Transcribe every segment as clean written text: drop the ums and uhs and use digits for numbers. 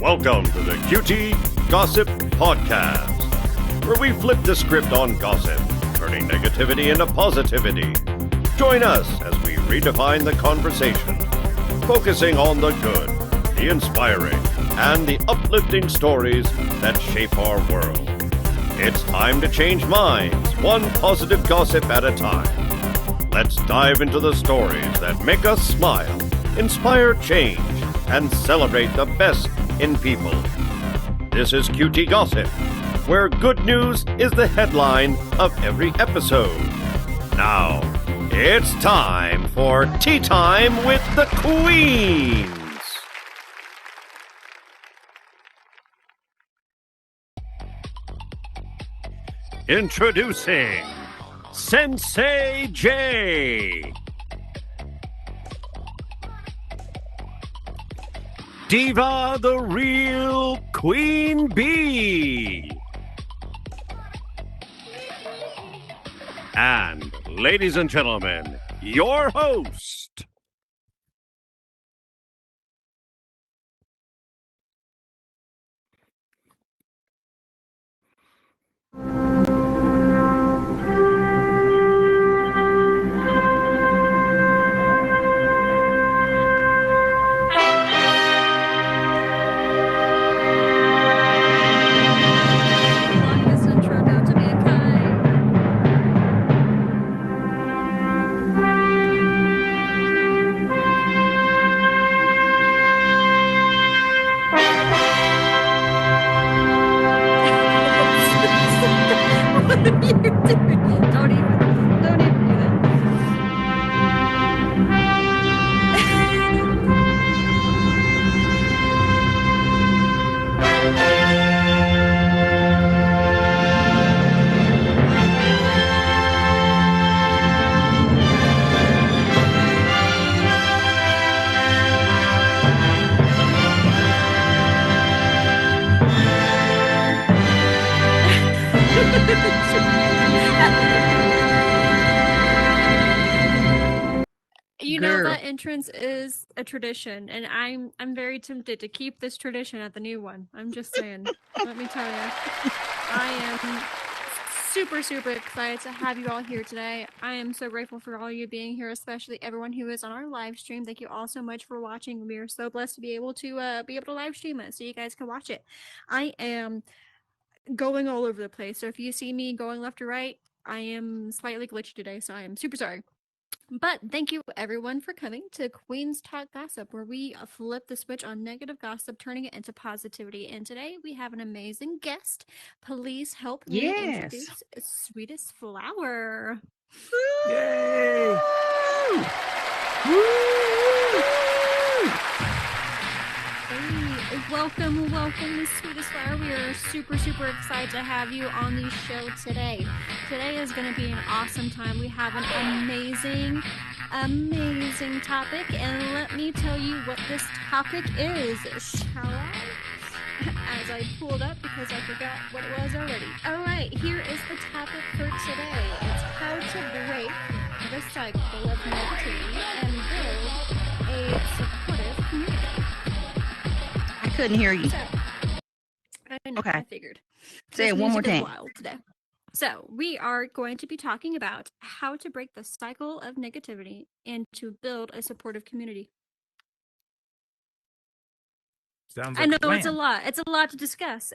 Welcome to the QT Gossip Podcast, where we flip the script on gossip, turning negativity into positivity. Join us as we redefine the conversation, focusing on the good, the inspiring, and the uplifting stories that shape our world. It's time to change minds, one positive gossip at a time. Let's dive into the stories that make us smile, inspire change, and celebrate the best in people. This is QT Gossip, where good news is the headline of every episode. Now, it's time for Tea Time with the Queens. Introducing Sensei J, Diva the Real Queen Bee, and ladies and gentlemen, your host, Longest intro known to mankind. What are you doing? Don't even do that. You know Girl. that entrance is a tradition, and I'm very tempted to keep this tradition at the new one. I'm just saying. Let me tell you, I am super excited to have you all here today. I am so grateful for all you being here, especially everyone who is on our live stream. Thank you all so much for watching. We are so blessed to be able to live stream it so you guys can watch it. I am going all over the place, so if you see me going left or right, I am slightly glitchy today, so I am super sorry. But thank you everyone for coming to Queen's Talk Gossip, where we flip the switch on negative gossip, turning it into positivity. And today we have an amazing guest. Please help me introduce Sweetestflower. Yay! Hey, welcome, Miss Sweetestflower. We are super excited to have you on the show today. Today is going to be an awesome time. We have an amazing topic, and let me tell you what this topic is, shall I? As I pulled up because I forgot what it was already. All right, here is the topic for today. It's how to break the cycle of negativity and build a supportive community. I couldn't hear you. So, I know, Okay. I figured. Say This it one more music is time. wild today. So, we are going to be talking about how to break the cycle of negativity and to build a supportive community. Sounds I like know a plan. it's a lot. It's a lot to discuss.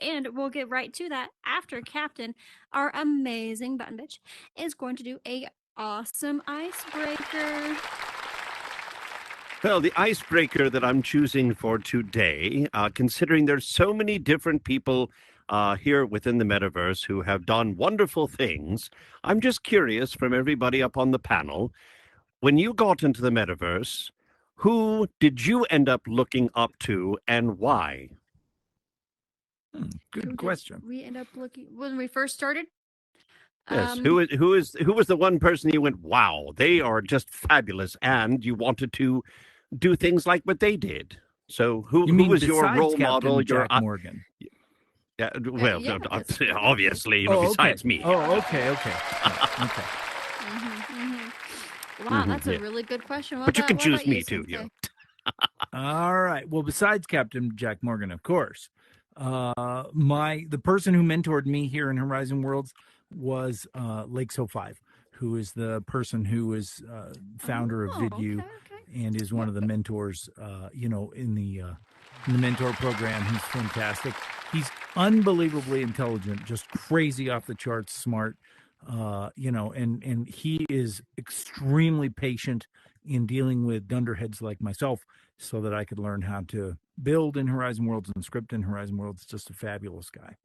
And we'll get right to that after Captain, our amazing button bitch, is going to do a awesome icebreaker. Well, the icebreaker that I'm choosing for today, considering there's so many different people here within the metaverse who have done wonderful things, I'm just curious from everybody up on the panel, when you got into the metaverse, who did you end up looking up to and why? Who Good did question. We end up looking when we first started. Yes, who was the one person you went, wow, they are just fabulous, and you wanted to do things like what they did? So who You mean was your besides role Captain model? Your Jack Morgan? Yeah, well, yeah, that's right. obviously, Oh, besides okay. me. Oh, okay. Yeah, okay. Wow, that's yeah. a really good question. What But you about, can what choose about me you, too, you Sensei? know. All right. Well, besides Captain Jack Morgan, of course, the person who mentored me here in Horizon Worlds was Lake 5, who is the person who is founder of Oh, VidU okay. and is one of the mentors, in the mentor program. He's fantastic. He's unbelievably intelligent, just crazy off the charts smart. And he is extremely patient in dealing with dunderheads like myself, so that I could learn how to build in Horizon Worlds and script in Horizon Worlds. Just a fabulous guy.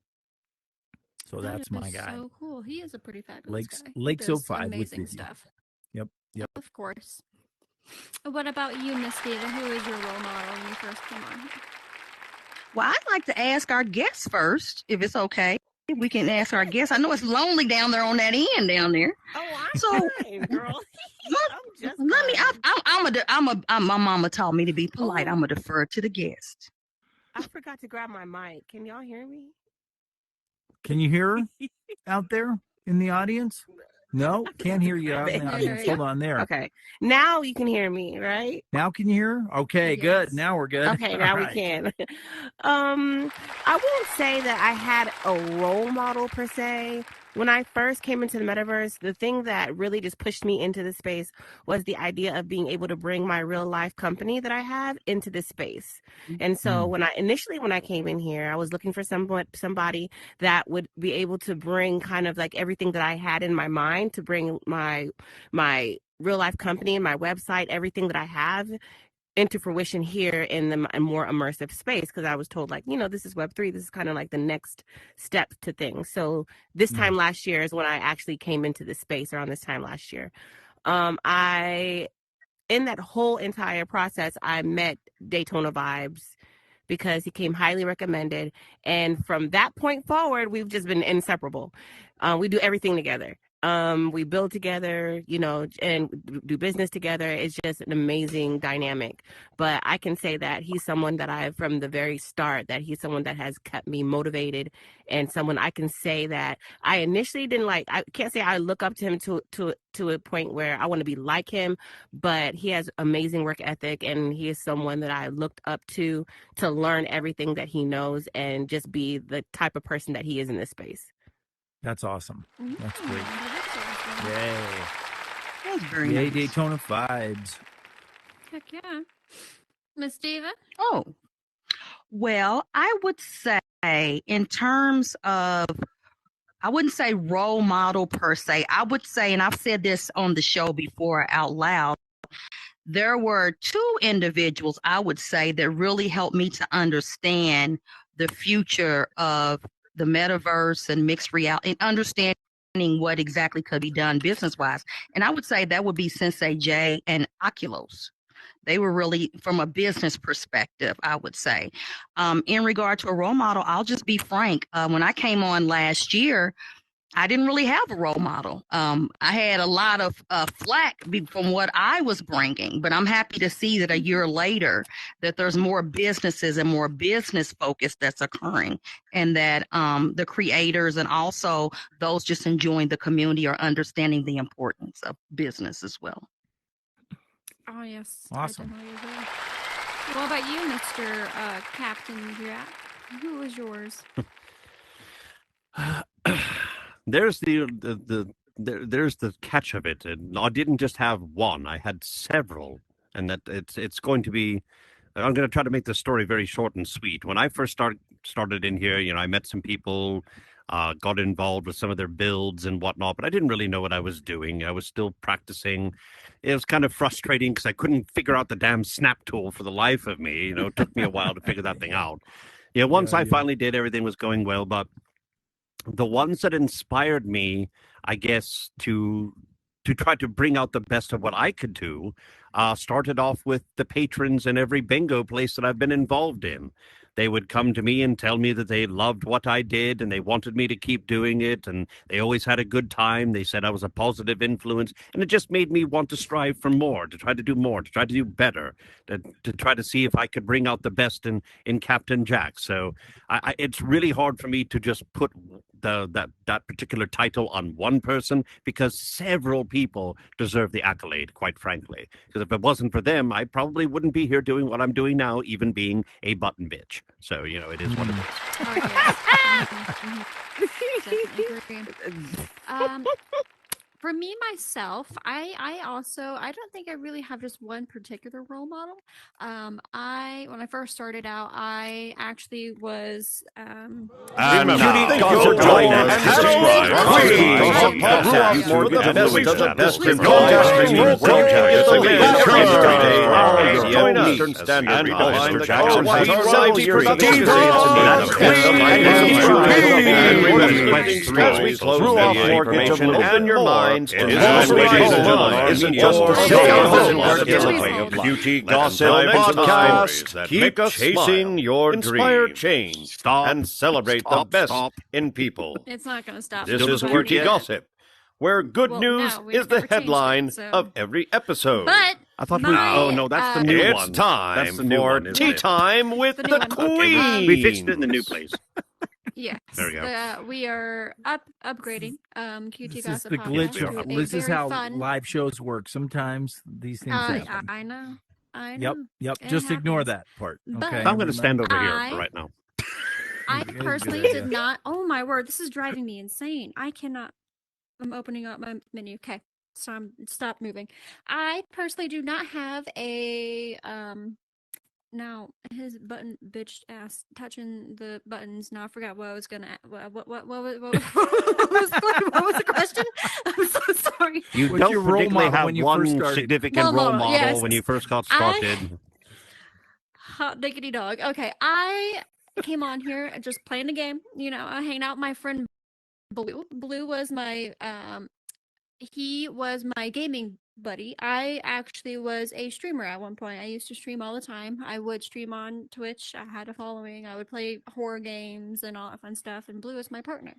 So that's my guy. So cool. He is a pretty fabulous guy. Lakes Does 05 with amazing Vicky. stuff. Yep. Of course. What about you, Miss Diva? Who is your role model when you first came on here? Well, I'd like to ask our guests first, if it's okay. We can ask our guests. I know it's lonely down there on that end down there. Oh, I'm So, fine, girl. I'm just let me. My mama taught me to be polite. Oh. I'm gonna defer to the guest. I forgot to grab my mic. Can y'all hear me? Can you hear her out there in the audience? No, can't hear you out in the audience. Hold on there. Okay. Now you can hear me, right? Now can you hear her? Okay, good. Now we're good. Okay, now we can. I won't say that I had a role model per se. When I first came into the metaverse, the thing that really just pushed me into the space was the idea of being able to bring my real life company that I have into this space. And so when I came in here, I was looking for somebody that would be able to bring kind of like everything that I had in my mind to bring my real life company and my website, everything that I have into fruition here in the more immersive space, because I was told, like, this is Web3. This is kind of like the next step to things. So this time last year is when I actually came into this space, around this time last year. In that whole entire process, I met Daytona Vibes because he came highly recommended. And from that point forward, we've just been inseparable. We do everything together. We build together, and do business together. It's just an amazing dynamic. But I can say that he's someone that from the very start, that he's someone that has kept me motivated, and someone I can say that I initially didn't like. I can't say I look up to him to a point where I want to be like him, but he has amazing work ethic, and he is someone that I looked up to learn everything that he knows and just be the type of person that he is in this space. That's awesome. That's great. Awesome. Yay. That's very Yay, nice. Daytona Vibes. Heck yeah. Miss Diva? Oh, well, I would say in terms of, I wouldn't say role model per se. I would say, and I've said this on the show before out loud, there were two individuals I would say that really helped me to understand the future of the metaverse and mixed reality, and understanding what exactly could be done business-wise. And I would say that would be Sensei J and Oculus. They were really, from a business perspective, I would say. In regard to a role model, I'll just be frank. When I came on last year, I didn't really have a role model. I had a lot of flack from what I was bringing, but I'm happy to see that a year later that there's more businesses and more business focus that's occurring, and that the creators and also those just enjoying the community are understanding the importance of business as well. Oh, yes. Awesome. I definitely agree. What about you, Mr. Captain Jack? Who was yours? There's there's the catch of it. And I didn't just have one; I had several, and that it's going to be. I'm going to try to make the story very short and sweet. When I first started in here, I met some people, got involved with some of their builds and whatnot, but I didn't really know what I was doing. I was still practicing. It was kind of frustrating because I couldn't figure out the damn snap tool for the life of me. It took me a while to figure that thing out. Once I finally did, everything was going well, but the ones that inspired me, I guess, to try to bring out the best of what I could do, started off with the patrons in every bingo place that I've been involved in. They would come to me and tell me that they loved what I did and they wanted me to keep doing it, and they always had a good time. They said I was a positive influence, and it just made me want to strive for more, to try to do more, to try to do better, to try to see if I could bring out the best in Captain Jack. So it's really hard for me to just put that particular title on one person, because several people deserve the accolade, quite frankly. Because if it wasn't for them, I probably wouldn't be here doing what I'm doing now, even being a button bitch. So, it is what it is. Oh, yes. Definitely agree. For me, myself, I don't think I really have just one particular role model. When I first started out, I actually was, Remember, Cutie thank Gossip you, join Podcast. and Hello, subscribe to Queen. the Gossip Queen. Podcast Queen. for the Queen. best Queen. of the best in Queen. broadcasting Queen. broadcast Queen. again Queen. Thursday, Queen. 9 p.m. Queen. Eastern Standard And Time. Mr. The Jackson White has Several years of experience in the as we close the information, open your minds to this isn't just a show. It's a beauty gossip podcast that keep chasing your inspire change, and celebrate the best in people. it's not going to stop. This me, is but- Beauty Gossip, where good Well, news no, we've is the never changed headline it, so- of every episode. But I thought my, oh no, that's the new It's one. time That's the new for one, isn't tea it? time with The the, new one. Queen. Okay, We fixed it in the new place. Yes. There we go. We are upgrading QT This is Gossip the Podcast glitch. to a This is very how fun. live shows work. Sometimes these things happen. I know. Yep. It Just ignore happens. that part. But- Okay. I'm going to stand over here I- for right now. I Good personally idea. did not. Oh my word! This is driving me insane. I cannot. I'm opening up my menu. Okay, so stop moving. I personally do not have a Now his button bitch ass touching the buttons. Now I forgot what I was gonna. What was the question? I'm so sorry. You What's don't your role particularly model have when you one first started? significant Role role model, model yes. when you first got started. Hot diggity dog. Okay, I came on here just playing the game. Hanging out with my friend Blue. Blue was my he was my gaming buddy. I actually was a streamer at one point. I used to stream all the time. I would stream on Twitch. I had a following. I would play horror games and all that fun stuff. And Blue was my partner.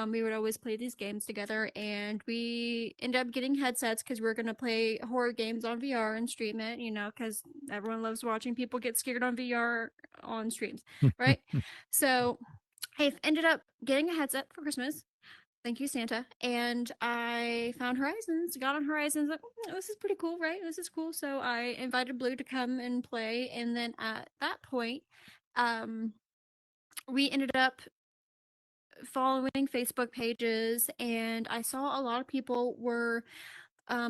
We would always play these games together, and we ended up getting headsets because we were going to play horror games on VR and stream it, because everyone loves watching people get scared on VR on streams, right? So I ended up getting a headset for Christmas. Thank you, Santa. And I found Horizons, got on Horizons. Like, this is pretty cool, right? This is cool. So I invited Blue to come and play. And then at that point, we ended up following Facebook pages, and I saw a lot of people were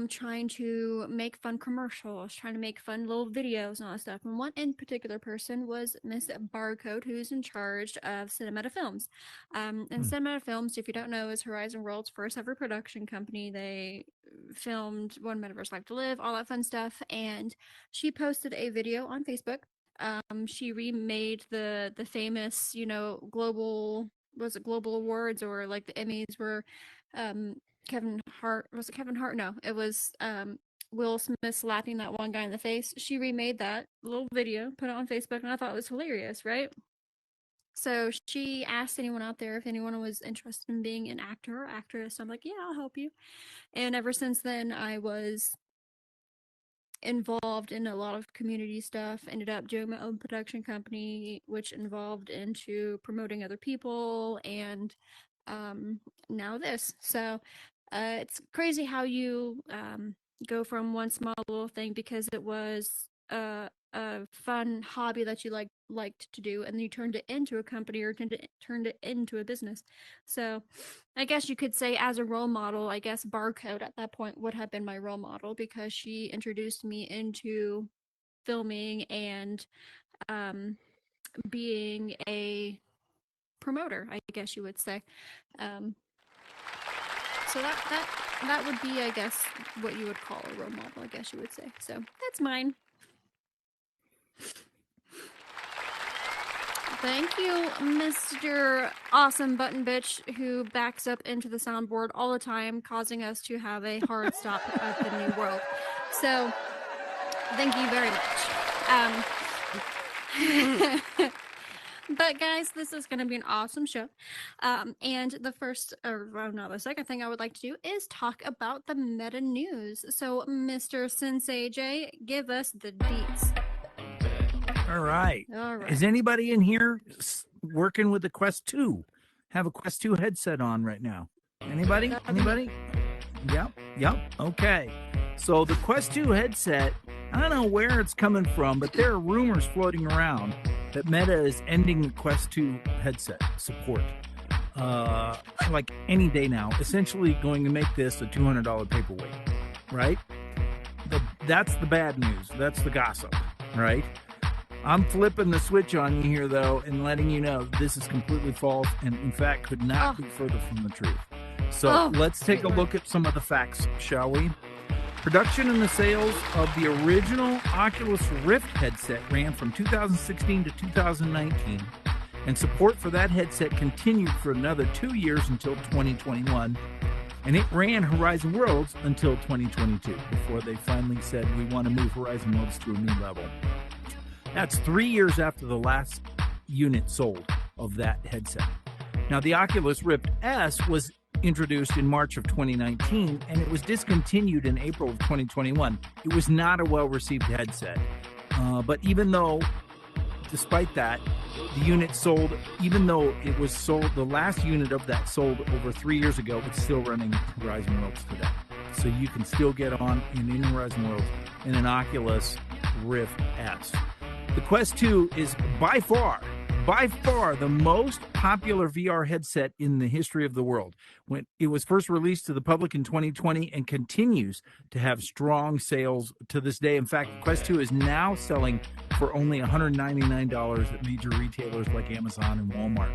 trying to make fun commercials, trying to make fun little videos and all that stuff. And one in particular person was Miss Barcode, who's in charge of Cinemeta Films. And Cinemeta Films, if you don't know, is Horizon World's first ever production company. They filmed One Metaverse Life to Live, all that fun stuff. And she posted a video on Facebook. She remade the famous, global awards, or like the Emmys were Kevin Hart. Was it Kevin Hart? No, it was Will Smith slapping that one guy in the face. She remade that little video, put it on Facebook, and I thought it was hilarious, right? So she asked anyone out there if anyone was interested in being an actor or actress. I'm like, yeah, I'll help you. And ever since then, I was involved in a lot of community stuff. Ended up doing my own production company, which involved into promoting other people, and now this. So it's crazy how you go from one small little thing because it was a fun hobby that you liked to do, and then you turned it into a company, or turned it into a business. So I guess you could say, as a role model, I guess Barcode at that point would have been my role model, because she introduced me into filming and being a promoter, I guess you would say. So that would be, I guess, what you would call a role model, I guess you would say. So that's mine. Thank you, Mr. Awesome Button Bitch, who backs up into the soundboard all the time, causing us to have a hard stop at the new world. So, thank you very much. But guys, this is going to be an awesome show. And the second thing I would like to do is talk about the meta news. So, Mr. Sensei J, give us the deets. All right. All right. Is anybody in here working with the Quest 2? have a Quest 2 headset on right now? Anybody? Anybody? Yep. Okay. So the Quest 2 headset, I don't know where it's coming from, but there are rumors floating around that Meta is ending the Quest 2 headset support. Like any day now, essentially going to make this a $200 paperweight, right? That's the bad news. That's the gossip, right? I'm flipping the switch on you here, though, and letting you know this is completely false and, in fact, could not be further from the truth. So let's take a look at some of the facts, shall we? Production and the sales of the original Oculus Rift headset ran from 2016 to 2019, and support for that headset continued for another 2 years until 2021, and it ran Horizon Worlds until 2022 before they finally said, we want to move Horizon Worlds to a new level. That's 3 years after the last unit sold of that headset. Now, the Oculus Rift S was introduced in March of 2019, and it was discontinued in April of 2021. It was not a well-received headset. But despite that, the unit sold, even though it was sold, the last unit of that sold over 3 years ago, it's still running Horizon Worlds today. So you can still get on in Horizon Worlds in an Oculus Rift S. The Quest 2 is by far the most popular VR headset in the history of the world. When it was first released to the public in 2020 and continues to have strong sales to this day. In fact, Quest 2 is now selling for only $199 at major retailers like Amazon and Walmart.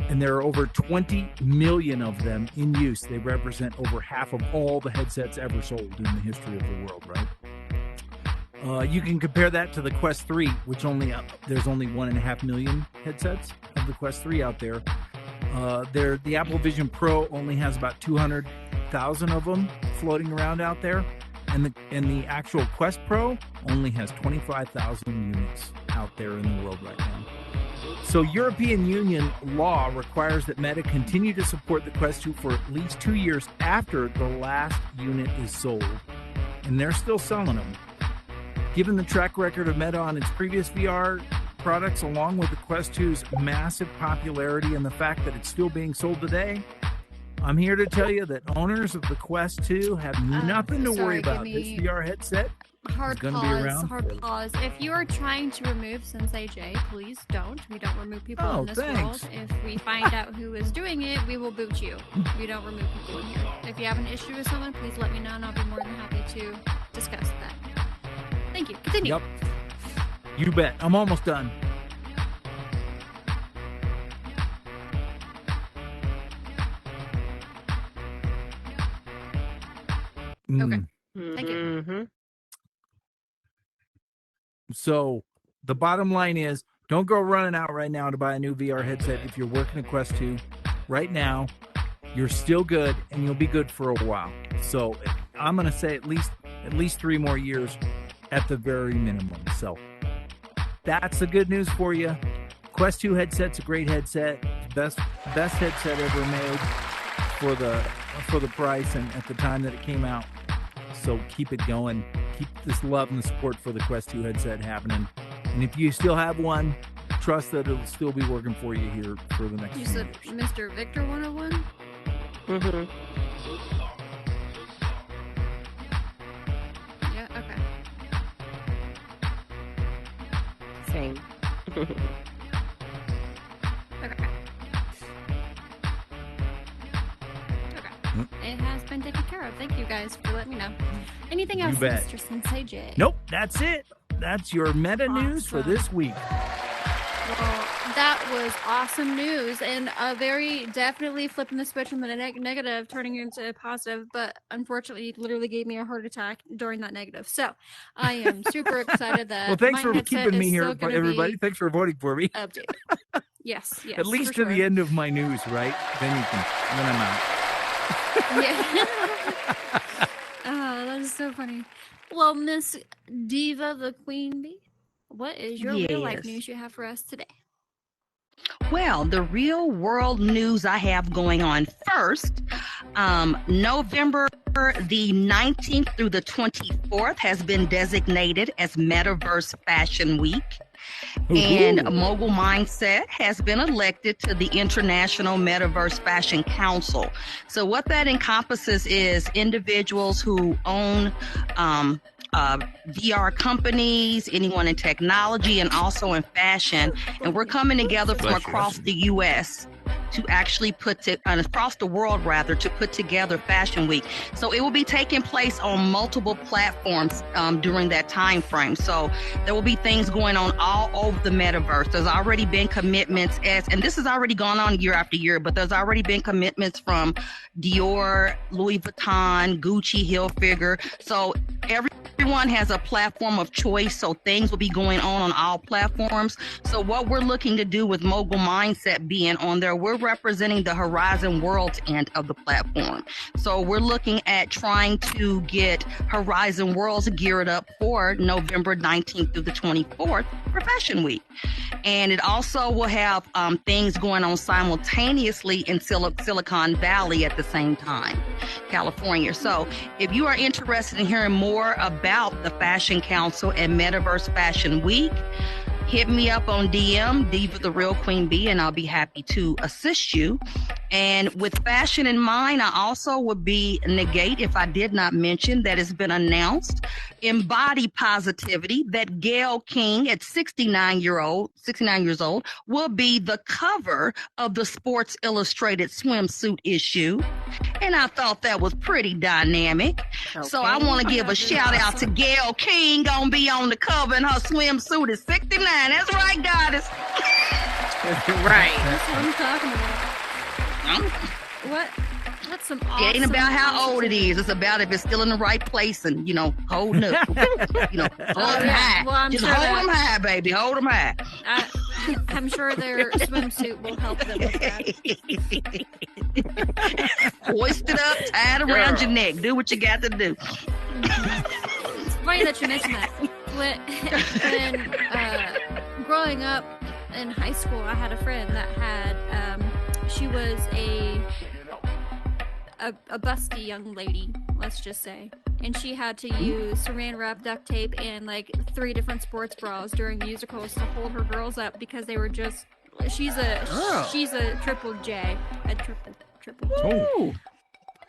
And there are over 20 million of them in use. They represent over half of all the headsets ever sold in the history of the world, right? You can compare that to the Quest 3, which there's only 1.5 million headsets of the Quest 3 out there. The Apple Vision Pro only has about 200,000 of them floating around out there, and the actual Quest Pro only has 25,000 units out there in the world right now. So European Union law requires that Meta continue to support the Quest 2 for at least 2 years after the last unit is sold, and they're still selling them. Given the track record of Meta on its previous VR products, along with the Quest 2's massive popularity and the fact that it's still being sold today, I'm here to tell you that owners of the Quest 2 have nothing to worry about. This VR headset is going to be around. Hard pause. If you are trying to remove Sensei J, please don't. We don't remove people in this world. If we find out who is doing it, we will boot you. We don't remove people in here. If you have an issue with someone, please let me know, and I'll be more than happy to discuss that. Thank you. Continue. Yep. You bet. I'm almost done. Okay. Thank you. Mm-hmm. So the bottom line is, don't go running out right now to buy a new VR headset. If you're working a Quest 2 right now, you're still good, and you'll be good for a while. So I'm going to say at least 3 more years at the very minimum. So that's the good news for you. Quest 2 headset's a great headset. Best headset ever made for the price and at the time that it came out. So keep it going. Keep this love and the support for the Quest 2 headset happening. And if you still have one, trust that it'll still be working for you here for the next few years. You said Mr. Victor 101? Mm-hmm. Yeah, okay. Same. Okay. It has been taken care of. Thank you guys for letting me know. Anything else, Mr. Sensei J? Nope, that's it. That's your meta news for this week. Well, that was awesome news, and very definitely flipping the switch from the negative, turning it into positive, but unfortunately, it literally gave me a heart attack during that negative. So I am super excited that well, thanks for keeping me here, everybody. Thanks for voting for me. Updated. Yes. At least to the end of my news, right? Then I'm out. Yeah. Oh, that is so funny. Well, Miss Diva the Queen Bee, what is your real life news you have for us today? Well, the real world news I have going on first, November the 19th through the 24th has been designated as Metaverse Fashion Week. And Mogul Mindset has been elected to the International Metaverse Fashion Council. So what that encompasses is individuals who own VR companies, anyone in technology, and also in fashion. And we're coming together from across the U.S. to actually across the world rather, to put together Fashion Week. So it will be taking place on multiple platforms during that time frame. So there will be things going on all over the metaverse. There's already been commitments and this has already gone on year after year, but there's already been commitments from Dior, Louis Vuitton, Gucci, Hilfiger. So everyone has a platform of choice, so things will be going on all platforms. So what we're looking to do with Mogul Mindset being on there, we're representing the Horizon Worlds end of the platform. So we're looking at trying to get Horizon Worlds geared up for November 19th through the 24th for Fashion Week. And it also will have things going on simultaneously in Silicon Valley at the same time, California. So if you are interested in hearing more about the Fashion Council and Metaverse Fashion Week, hit me up on DM, Diva the Real Queen Bee, and I'll be happy to assist you. And with fashion in mind, I also would be negate if I did not mention that it's been announced in Body Positivity that Gayle King at 69 years old will be the cover of the Sports Illustrated swimsuit issue. And I thought that was pretty dynamic. Okay. So I want to give a shout out to Gayle King, gonna be on the cover in her swimsuit at 69. That's right, goddess. Right. That's what I'm talking about. What? That's some awesome. It ain't about how old it is. It's about if it's still in the right place and, holding up. Hold them high. Well, just hold them high, baby. Hold them high. I'm sure their swimsuit will help them with that. Hoist it up, tie it around your neck. Do what you got to do. It's funny that you mentioned that. When growing up in high school, I had a friend that had, she was a busty young lady, let's just say, and she had to use saran wrap, duct tape, and like 3 different sports bras during musicals to hold her girls up because they were just. She's a triple J, a triple J. Oh.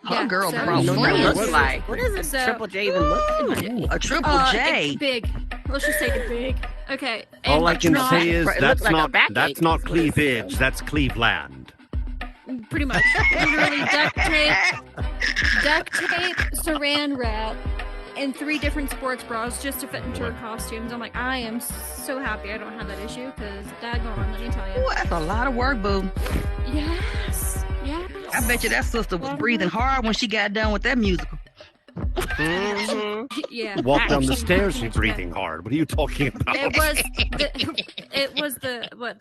Yeah, her girl so bro looks like. What does a triple J even look like? A triple J. It's big. Let's just say big. Okay. All I can say is that's like not cleavage. That's Cleveland. Pretty much. Literally duct tape, saran wrap, and 3 different sports bras just to fit into her costumes. I'm like, I am so happy I don't have that issue because daggone, let me tell you. Ooh, that's a lot of work, boo. Yes. I bet you that sister was breathing hard when she got done with that musical. Mm-hmm. Yeah. Walk down the stairs, she's breathing hard. What are you talking about? The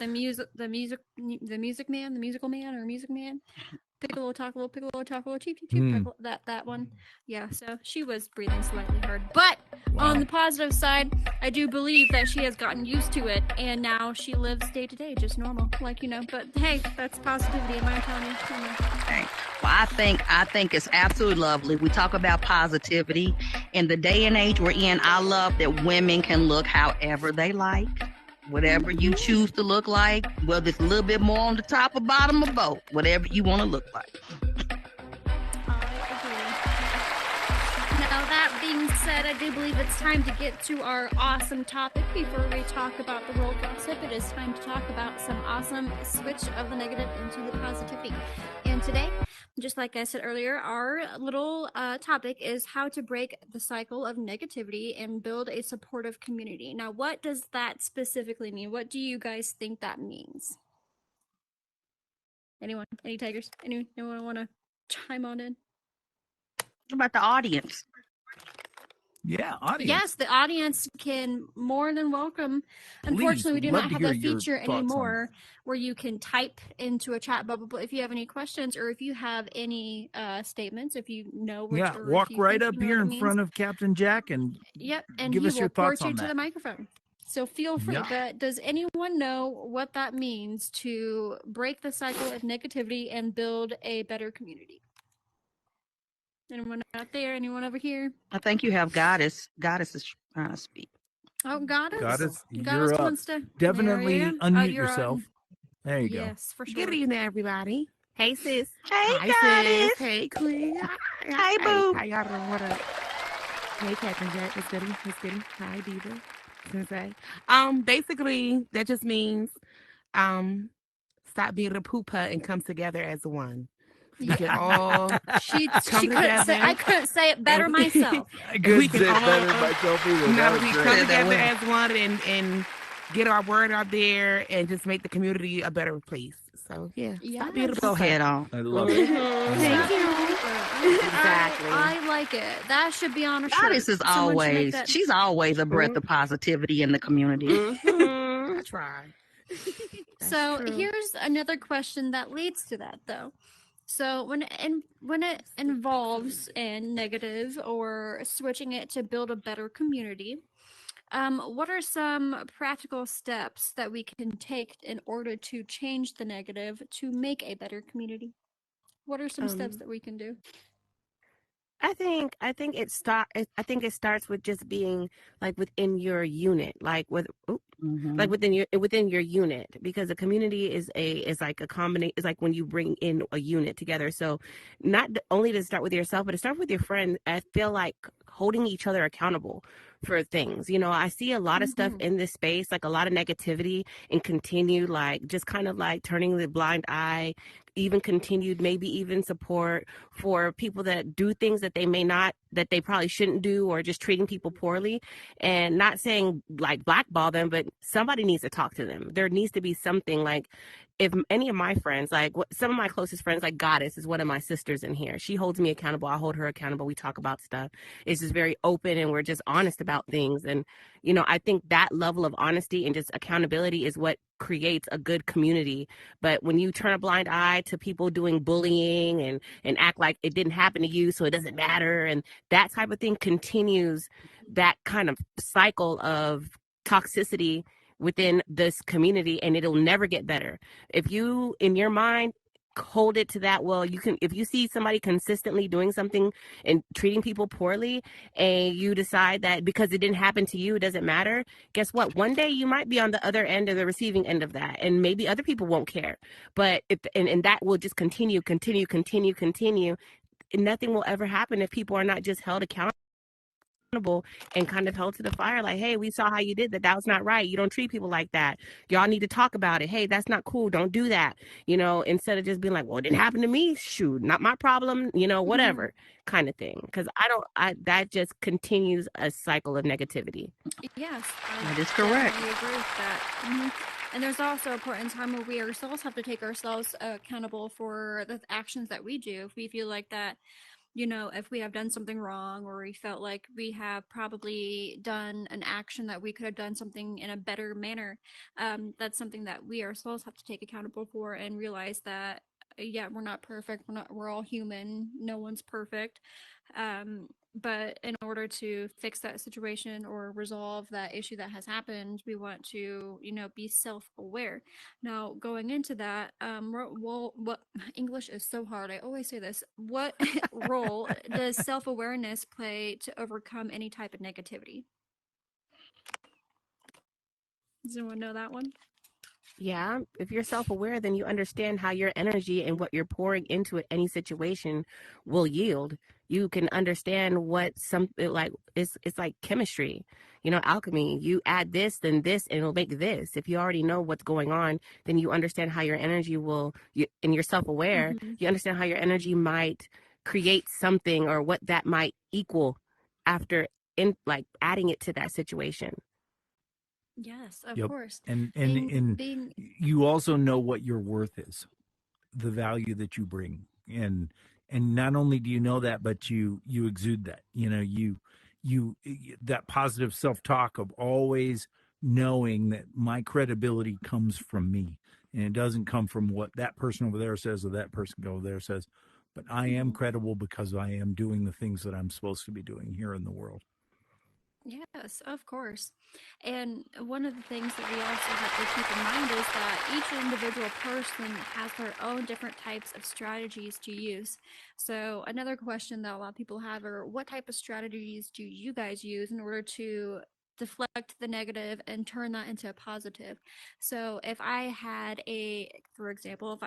musical man. Piccolo, Taco, cheep, that one. Yeah, so she was breathing slightly hard. But on the positive side, I do believe that she has gotten used to it, and now she lives day to day, just normal. But hey, that's positivity, am I telling you? Okay. Well, I think it's absolutely lovely. We talk about positivity. In the day and age we're in, I love that women can look however they like. Whatever you choose to look like, whether it's a little bit more on the top or bottom or both, whatever you want to look like. Now, that being said, I do believe it's time to get to our awesome topic. Before we talk about the world gossip, it is time to talk about some awesome switch of the negative into the positivity. And today, just like I said earlier, our little topic is how to break the cycle of negativity and build a supportive community. Now, what does that specifically mean? What do you guys think that means? Anyone? Any tigers? Anyone want to chime on in? What about the audience? Yeah, audience. Yes, the audience can more than welcome. Unfortunately, we do not have that feature anymore where you can type into a chat bubble. But if you have any questions or if you have any statements, if you know, walk right up here in front of Captain Jack and and give he us your will thoughts port you on to that. the microphone. So feel free. Yeah. But does anyone know what that means to break the cycle of negativity and build a better community? Anyone out there? Anyone over here? I think you have goddess. Goddess is trying to speak. Oh, Goddess. Goddess, Goddess you're up. wants to. Definitely There unmute you're yourself. on. There you go. Yes, for sure. Good evening, everybody. Hey, sis. Hey, Hi, goddess. sis. Hey, Queen. Hey, boo. How y'all doing? What up? Hey, Captain Jack. What's goody? What's goody? Hi, Diva. Sensei. Basically, that just means, stop being a poopa and come together as one. We can all She come couldn't say. together. I couldn't say it better myself. I We couldn't can say it all- better myself either. Now That we was come great. Said that together well. as one and get our word out there and just make the community a better place. So yeah, stop being a Yes. Go poopa. ahead on. I love it. Thank you. Exactly. I like it. That should be on a shirt. Goddess is Someone should make always, that. she's always a breath of positivity in the community. I try. That's So true. here's another question that leads to that, though. So when it involves in negative or switching it to build a better community, what are some practical steps that we can take in order to change the negative to make a better community? What are some steps that we can do? I think it starts with just being like within your unit, like like within your unit, because a community is like a combination. It's like when you bring in a unit together. So not only to start with yourself, but to start with your friends. I feel like holding each other accountable for things. I see a lot of stuff in this space, like a lot of negativity and continued like just kind of like turning the blind eye, even continued maybe even support for people that do things that they probably shouldn't do, or just treating people poorly. And not saying like blackball them, but somebody needs to talk to them. There needs to be something like, if any of my friends, like some of my closest friends, like Goddess is one of my sisters in here. She holds me accountable. I hold her accountable. We talk about stuff. It's just very open and we're just honest about things. And, I think that level of honesty and just accountability is what creates a good community. But when you turn a blind eye to people doing bullying and act like it didn't happen to you, so it doesn't matter, and that type of thing continues that kind of cycle of toxicity within this community, and it'll never get better. If you, in your mind, hold it to that, well, you can, if you see somebody consistently doing something and treating people poorly, and you decide that because it didn't happen to you, it doesn't matter, guess what? One day you might be on the other end of the receiving end of that, and maybe other people won't care. But if and that will just continue, and nothing will ever happen if people are not just held accountable and kind of held to the fire, like, hey, we saw how you did that. That was not right. You don't treat people like that. Y'all need to talk about it. Hey, that's not cool. Don't do that. Instead of just being like, well, it didn't happen to me. Shoot, not my problem. Whatever kind of thing. Because that just continues a cycle of negativity. Yes, That is correct. I agree with that. And there's also a point in time where we ourselves have to take ourselves accountable for the actions that we do. If we feel like that, if we have done something wrong, or we felt like we have probably done an action that we could have done something in a better manner, that's something that we ourselves have to take accountable for and realize that, yeah, we're not perfect. We're all human. No one's perfect. But in order to fix that situation or resolve that issue that has happened, we want to, be self-aware. Now, going into that, what English is so hard. I always say this. What role does self-awareness play to overcome any type of negativity? Does anyone know that one? Yeah, if you're self-aware, then you understand how your energy and what you're pouring into any situation will yield. You can understand what something like it's like chemistry, alchemy. You add this, then this, and it'll make this. If you already know what's going on, then you understand how your energy and you're self-aware, you understand how your energy might create something or what that might equal after like adding it to that situation. Yes, of Yep. course. And being you also know what your worth is, the value that you bring, and not only do you know that, but you exude that. You that positive self-talk of always knowing that my credibility comes from me, and it doesn't come from what that person over there says or that person over there says, but I am credible because I am doing the things that I'm supposed to be doing here in the world. Yes, of course. And one of the things that we also have to keep in mind is that each individual person has their own different types of strategies to use. So, another question that a lot of people have are what type of strategies do you guys use in order to deflect the negative and turn that into a positive? So, if I had for example,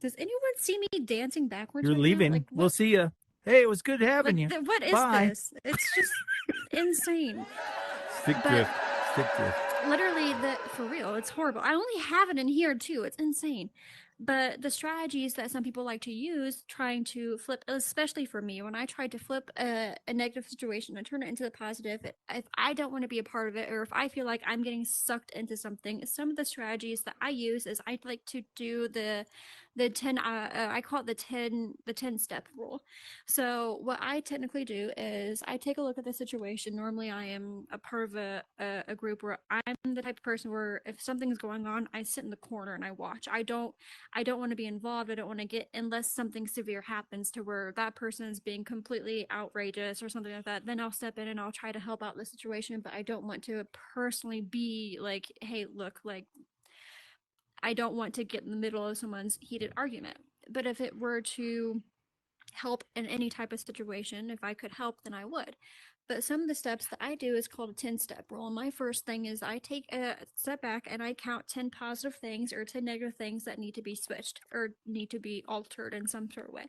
does anyone see me dancing backwards You're right now? leaving. Like, We'll what? see you. Hey, it was good having Like, you. what is Bye. this? It's just insane. Stick But drift. Stick drift. literally, for real, it's horrible. I only have it in here too. It's insane. But the strategies that some people like to use, trying to flip, especially for me, when I try to flip a negative situation and turn it into a positive, if I don't want to be a part of it, or if I feel like I'm getting sucked into something, some of the strategies that I use is I like to do the 10 I call it the 10 step rule. So what I technically do is I take a look at the situation. Normally I am a part of a group where I'm the type of person where if something's going on, I sit in the corner and I watch. I don't want to be involved. I don't want to get, unless something severe happens to where that person is being completely outrageous or something like that, then I'll step in and I'll try to help out the situation. But I don't want to personally be like, hey, look, like, I don't want to get in the middle of someone's heated argument. But if it were to help in any type of situation, if I could help, then I would. But some of the steps that I do is called a 10-step rule. My first thing is I take a step back and I count 10 positive things or 10 negative things that need to be switched or need to be altered in some sort of way.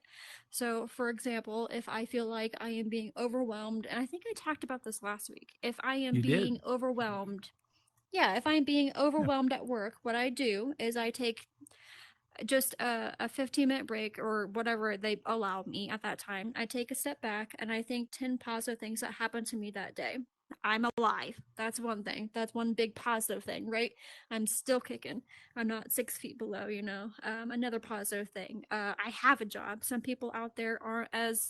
So, for example, if I feel like I am being overwhelmed, and I think I talked about this last week, if I am You did. being overwhelmed, yeah, if I'm being overwhelmed at work, what I do is I take just a 15-minute break or whatever they allow me at that time. I take a step back and I think 10 positive things that happened to me that day. I'm alive. That's one thing. That's one big positive thing, right? I'm still kicking. I'm not 6 feet below, another positive thing. I have a job. Some people out there aren't as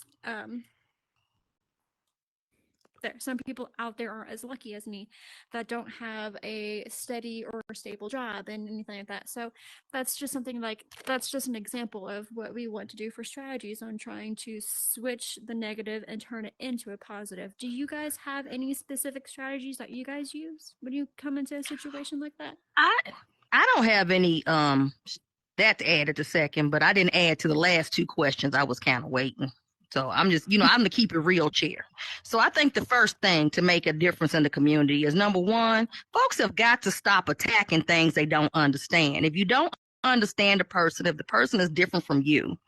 some people out there aren't as lucky as me that don't have a steady or stable job and anything like that. So that's just an example of what we want to do for strategies on trying to switch the negative and turn it into a positive. Do you guys have any specific strategies that you guys use when you come into a situation like that? I don't have any that to add at the second, but I didn't add to the last two questions. I was kind of waiting. So I'm just, I'm the keep it real chair. So I think the first thing to make a difference in the community is, number one, folks have got to stop attacking things they don't understand. If you don't understand a person, if the person is different from you,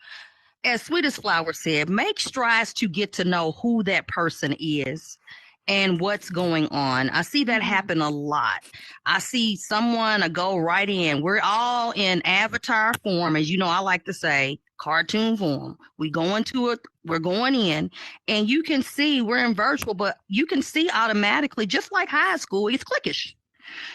as Sweetestflower said, make strides to get to know who that person is and what's going on. I see that happen a lot. I see someone go right in. We're all in avatar form, as you know, I like to say, cartoon form. We go into it, we're going in, and you can see we're in virtual, but you can see automatically, just like high school, it's cliquish.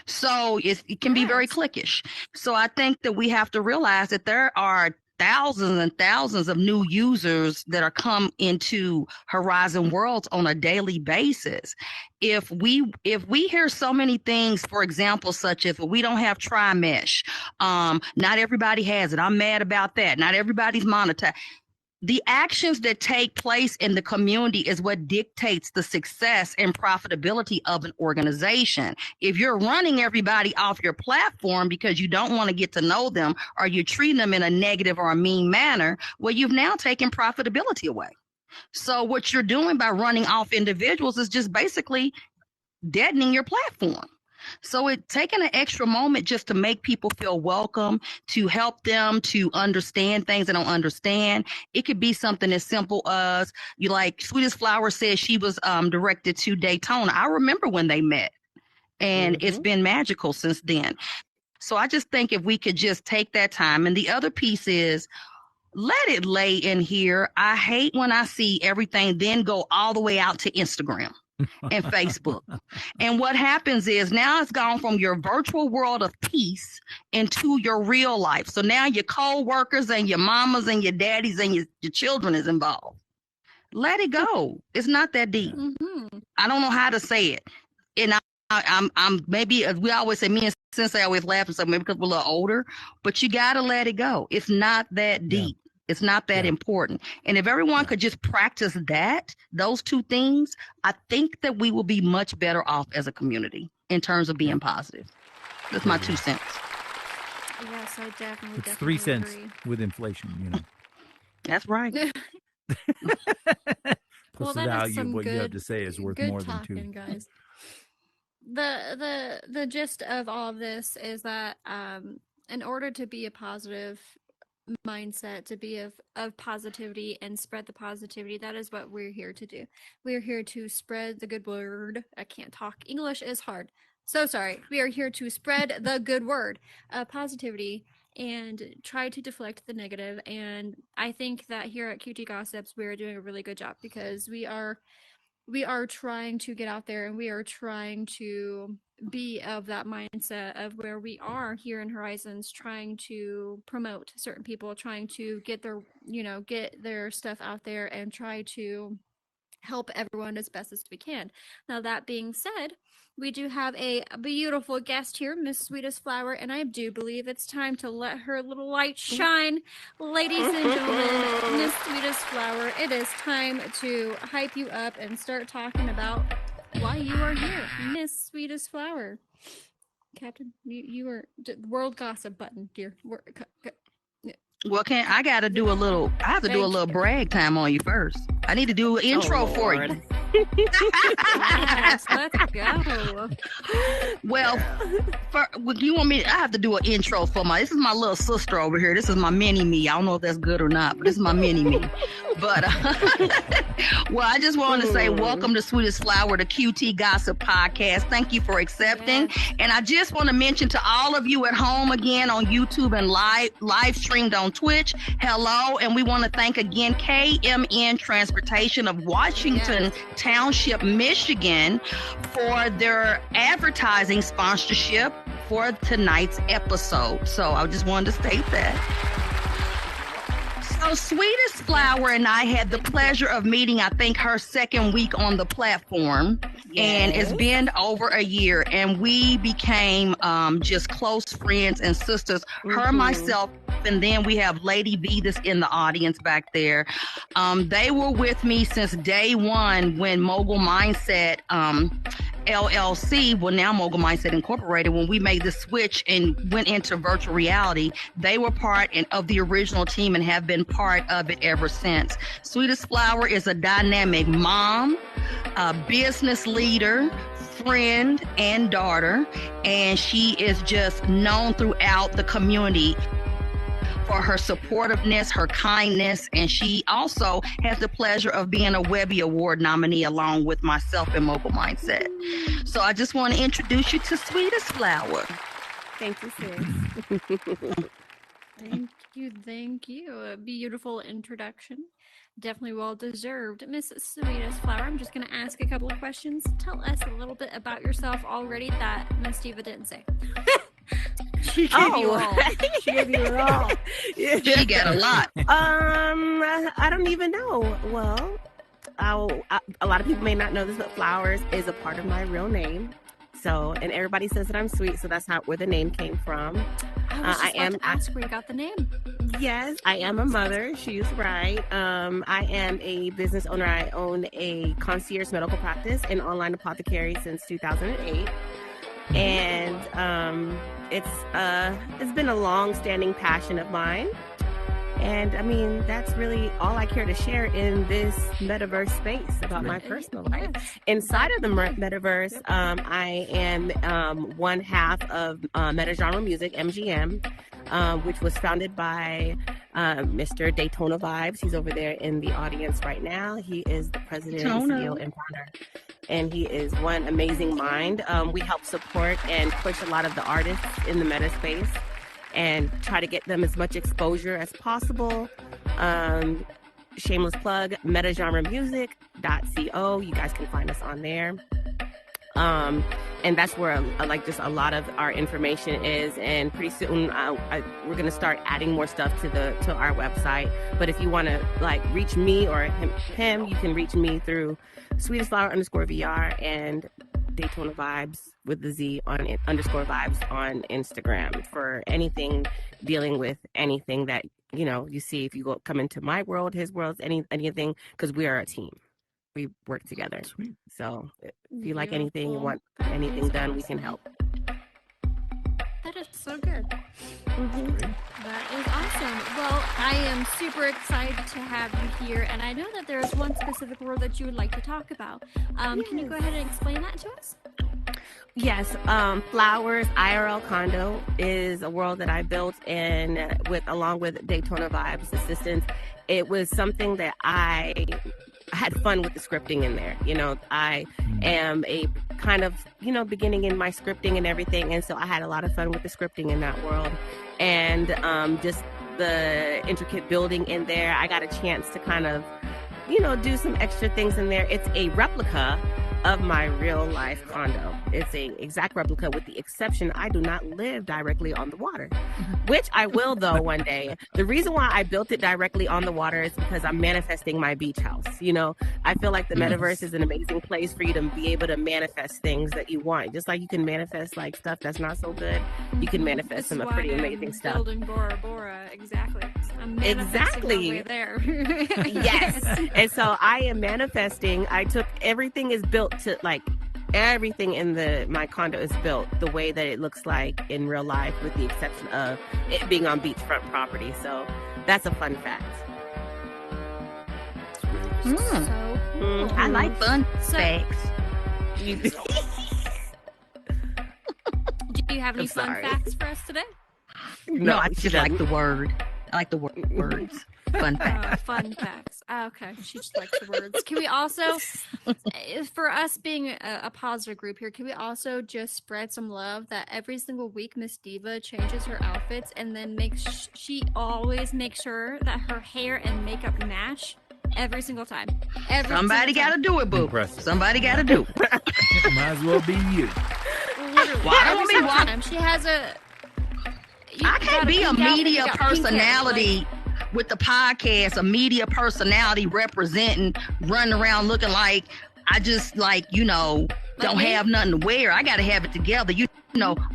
So it can be very cliquish. So I think that we have to realize that there are thousands and thousands of new users that are come into Horizon Worlds on a daily basis. If we hear so many things, for example, such as, well, we don't have tri-mesh, not everybody has it, I'm mad about that, not everybody's monetized. The actions that take place in the community is what dictates the success and profitability of an organization. If you're running everybody off your platform because you don't want to get to know them, or you're treating them in a negative or a mean manner, well, you've now taken profitability away. So what you're doing by running off individuals is just basically deadening your platform. So it's taking an extra moment just to make people feel welcome, to help them to understand things they don't understand. It could be something as simple as, like Sweetestflower said, she was directed to Daytona. I remember when they met, and it's been magical since then. So I just think if we could just take that time. And the other piece is, let it lay in here. I hate when I see everything then go all the way out to Instagram and Facebook. And what happens is now it's gone from your virtual world of peace into your real life. So now your co-workers and your mamas and your daddies and your children is involved. Let it go. It's not that deep. I don't know how to say it. And I'm maybe, as we always say, me and Sensei always laugh and say, maybe because we're a little older, but you got to let it go. It's not that deep. It's not that important. And if everyone could just practice those two things, I think that we will be much better off as a community in terms of being positive. That's my 2 cents. Yes, I definitely. It's 3 cents agree. with inflation, That's right. Plus the that is value some of what you have good- to say is worth good more than talking, 2. guys. The gist of all of this is that in order to be a positive mindset, to be of positivity and spread the positivity, that is what we're here to do. We're here to spread the good word. I can't talk. English is hard. So sorry. We are here to spread the good word of positivity and try to deflect the negative. And I think that here at QT Gossips, we are doing a really good job because we are trying to get out there and we are trying to be of that mindset of where we are here in Horizons, trying to promote certain people, trying to get their stuff out there and try to help everyone as best as we can. Now, that being said, we do have a beautiful guest here, Miss Sweetestflower, and I do believe it's time to let her little light shine. Ladies and gentlemen, Miss Sweetestflower, it is time to hype you up and start talking about why you are here. Miss Sweetestflower. Captain, you are world gossip button, dear. Well, I got to do a little. I have to do a little brag time on you first. I need to do an intro for you. Yes, let's go. Well, you want me? I have to do an intro for this is my little sister over here. This is my mini me. I don't know if that's good or not, but this is my mini me. But well, I just wanted to say welcome to Sweetestflower, the QT Gossip Podcast. Thank you for accepting. Yes. And I just want to mention to all of you at home again on YouTube and live streamed on Twitch. Hello, and we want to thank again KMN Transportation of Washington Township, Michigan, for their advertising sponsorship for tonight's episode. So I just wanted to state that. So Sweetestflower and I had the pleasure of meeting, I think, her second week on the platform. And it's been over a year, and we became just close friends and sisters. Her, myself, and then we have Lady B that's in the audience back there. They were with me since day one when Mogul Mindset LLC, well now Mogul Mindset Incorporated, when we made the switch and went into virtual reality, they were part of the original team and have been part of it ever since. Sweetestflower is a dynamic mom, a business leader, friend, and daughter, and she is just known throughout the community for her supportiveness, her kindness, and she also has the pleasure of being a Webby Award nominee along with myself and Mogul Mindset. So I just want to introduce you to Sweetestflower. Thank you, sis. Thank you. A beautiful introduction. Definitely well deserved. Miss Sweetestflower, I'm just going to ask a couple of questions. Tell us a little bit about yourself already that Miss Diva didn't say. She gave you all. She gave you it all. She got a lot. I don't even know. Well, a lot of people may not know this, but Flowers is a part of my real name. So, and everybody says that I'm sweet, so that's where the name came from. I am to ask where you got the name. Yes, I am a mother. She's right. I am a business owner. I own a concierge medical practice and online apothecary since 2008. And it's been a long-standing passion of mine. And I mean, that's really all I care to share in this metaverse space about my personal life. Inside of the metaverse, I am one half of Metagenre Music, MGM, which was founded by Mr. Daytona Vibes. He's over there in the audience right now. He is the president, CEO, and founder. And he is one amazing mind. We help support and push a lot of the artists in the meta space and try to get them as much exposure as possible. Shameless plug, metagenremusic.co. You guys can find us on there. And that's where just a lot of our information is. And pretty soon we're going to start adding more stuff to our website. But if you want to reach me or him, you can reach me through Sweetestflower _VR. And Daytona Vibes with the Z on underscore vibes on Instagram for anything dealing with anything that you see. If you come into my world, his world, anything, because we are a team. We work together. Sweet. So if you like anything, you Beautiful. want That anything is done, we can awesome. help. That is so good. Mhm. Great. That is awesome. Well, I am super excited to have you here, and I know that there is one specific word that you would like to talk about. Can you go ahead and explain that to us? Yes, Flowers IRL Condo is a world that I built along with Daytona Vibes Assistance. It was something that I had fun with the scripting in there. I am a kind of, beginning in my scripting and everything. And so I had a lot of fun with the scripting in that world. And just the intricate building in there. I got a chance to kind of, do some extra things in there. It's a replica of my real life condo. It's a exact replica with the exception I do not live directly on the water, which I will though one day. The reason why I built it directly on the water is because I'm manifesting my beach house. I feel like the metaverse is an amazing place for you to be able to manifest things that you want. Just like you can manifest like stuff that's not so good, you can manifest some pretty amazing stuff. Building Bora Bora, exactly. I'm manifesting my way there. Yes. And so I am manifesting. Everything is built to everything in my condo is built the way that it looks like in real life, with the exception of it being on beachfront property. So that's a fun fact. So cool. I like fun facts. Do you have any fun facts for us today? No, I she just like doesn't. the word. I like the words. Fun facts. Fun facts. Okay, she just likes the words. Can we also, for us being a positive group here, can we also just spread some love that every single week Miss Diva changes her outfits and then she always makes sure that her hair and makeup match every single time. Somebody got to do it, boo. Impressive. Somebody got to do it. Might as well be you. Literally, Well, I don't every be single wa- time. She has a. I can't be a media personality with the podcast, a media personality representing, running around looking like I just don't have nothing to wear. I got to have it together.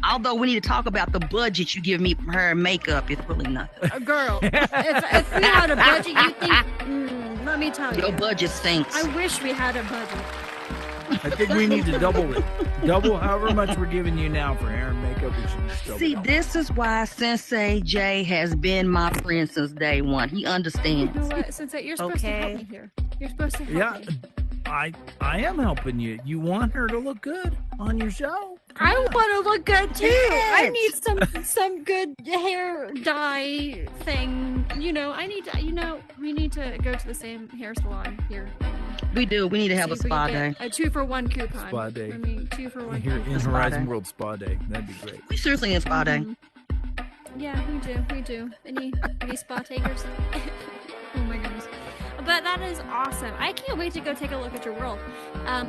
Although we need to talk about the budget you give me for hair and makeup, it's really nothing. Girl, if we had a budget, you think? Let me tell you, Your budget stinks. I wish we had a budget. I think we need to double it. Double however much we're giving you now for hair and makeup. We should just double See, it. this is why Sensei Jay has been my friend since day one. He understands. You know what, Sensei, you're supposed to help me here. You're supposed to help me. I am helping you. You want her to look good on your show. I want to look good too. Yes. I need some good hair dye thing. We need to go to the same hair salon here. We do. We need to have See a if we spa can day. get a 2-for-1 coupon. Spa day. 2-for-1 Here coupon. in Spa Horizon day. World Spa Day. That'd be great. We seriously in spa day. Mhm. Yeah, we do. Any spa takers? Oh my goodness. But that is awesome. I can't wait to go take a look at your world.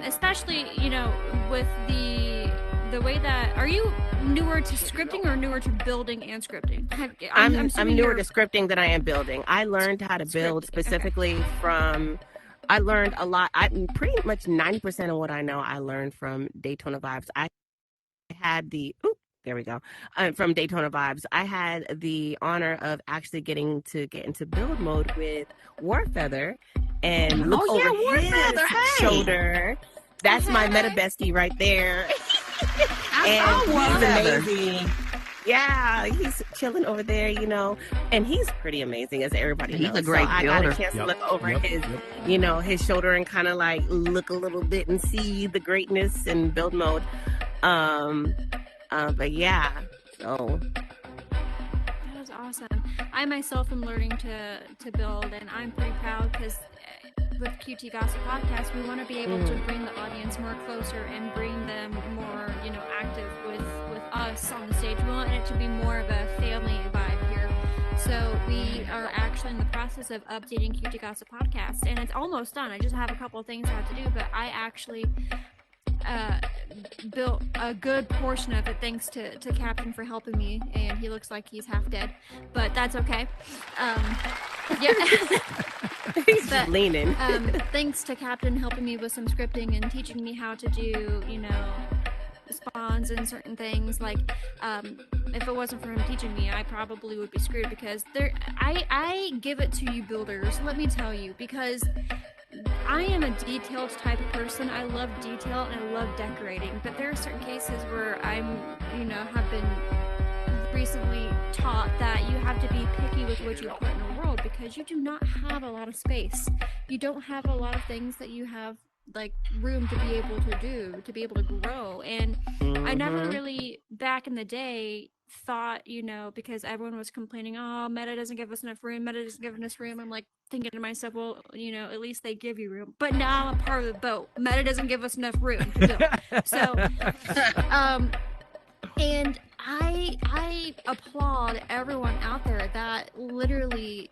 Especially, with the way that, are you newer to scripting or newer to building and scripting? I'm assuming newer you're- to scripting than I am building. I learned how to build Scripting, okay. specifically I learned a lot. Pretty much 90% of what I know, I learned from Daytona Vibes. I had there we go. From Daytona Vibes, I had the honor of actually getting to get into build mode with Warfeather and look over Warfeather, his hey. shoulder. That's my meta bestie right there. I saw Warfeather. Amazing. Yeah, he's chilling over there, and he's pretty amazing, as everybody knows. He's a great I got builder. a chance to Yep, look over yep, his, yep. His shoulder and kind of look a little bit and see the greatness in build mode. But yeah, so. That is awesome. I myself am learning to build, and I'm pretty proud because with QT Gossip Podcast, we want to be able to bring the audience more closer and bring them more, active with us on the stage. We want it to be more of a family vibe here. So we are actually in the process of updating QT Gossip Podcast, and it's almost done. I just have a couple of things I have to do, but I actually built a good portion of it thanks to Captain for helping me, and he looks like he's half dead, but that's okay. Yeah. He's just leaning. Thanks to Captain helping me with some scripting and teaching me how to do, spawns and certain things. Like, if it wasn't for him teaching me, I probably would be screwed, because I give it to you builders, let me tell you, because I am a detailed type of person. I love detail and I love decorating, but there are certain cases where have been recently taught that you have to be picky with what you put in a world, because you do not have a lot of space. You don't have a lot of things that you have like room to be able to do, to be able to grow. And I never really, back in the day, thought, because everyone was complaining, oh, meta doesn't give us enough room, I'm like thinking to myself, well, at least they give you room. But now I'm part of the boat. Meta doesn't give us enough room to build. So and I applaud everyone out there that literally,